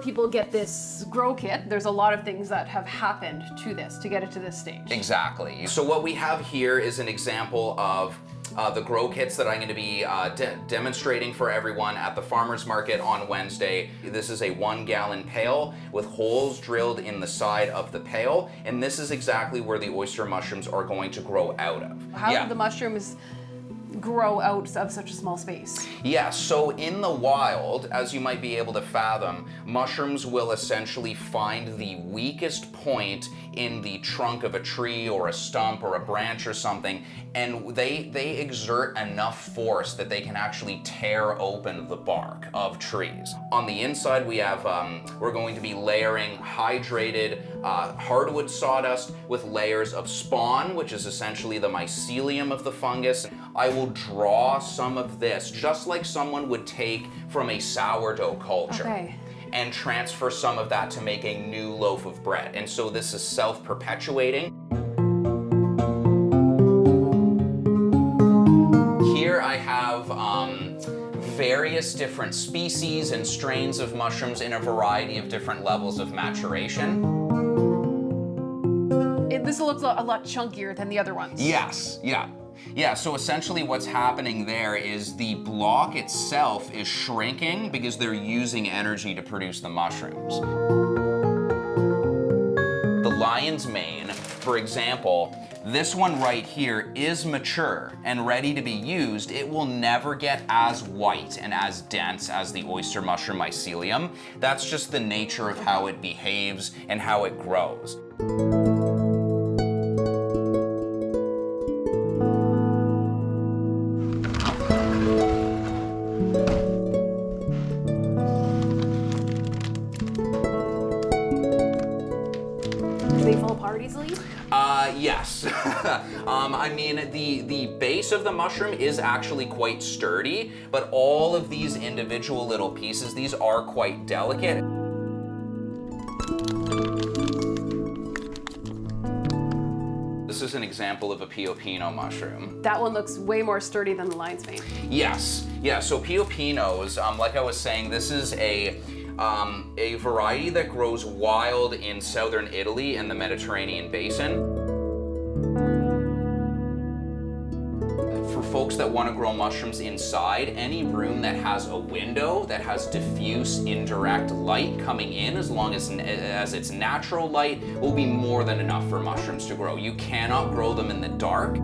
people get this grow kit, there's a lot of things that have happened to this to get it to this stage. Exactly. So what we have here is an example of the grow kits that I'm going to be demonstrating for everyone at the farmers market on Wednesday. This is a 1 gallon pail with holes drilled in the side of the pail, and this is exactly where the oyster mushrooms are going to grow out of. How do the mushrooms grow out of such a small space? Yeah, so in the wild, as you might be able to fathom, mushrooms will essentially find the weakest point in the trunk of a tree or a stump or a branch or something, and they exert enough force that they can actually tear open the bark of trees. On the inside, we have we're going to be layering hydrated hardwood sawdust with layers of spawn, which is essentially the mycelium of the fungus. I will draw some of this, just like someone would take from a sourdough culture. Okay. And transfer some of that to make a new loaf of bread. And so this is self-perpetuating. Here I have various different species and strains of mushrooms in a variety of different levels of maturation. This looks a lot chunkier than the other ones. Yes, yeah. Yeah, so essentially what's happening there is the block itself is shrinking because they're using energy to produce the mushrooms. The lion's mane, for example, this one right here is mature and ready to be used. It will never get as white and as dense as the oyster mushroom mycelium. That's just the nature of how it behaves and how it grows. Easily? Yes. I mean, the base of the mushroom is actually quite sturdy, but all of these individual little pieces, these are quite delicate. This is an example of a Pio mushroom. That one looks way more sturdy than the lion's mane. Yes. Yeah, so Piopinos, like I was saying, this is a variety that grows wild in southern Italy and the Mediterranean basin. For folks that want to grow mushrooms inside, any room that has a window that has diffuse indirect light coming in, as long as it's natural light, will be more than enough for mushrooms to grow. You cannot grow them in the dark.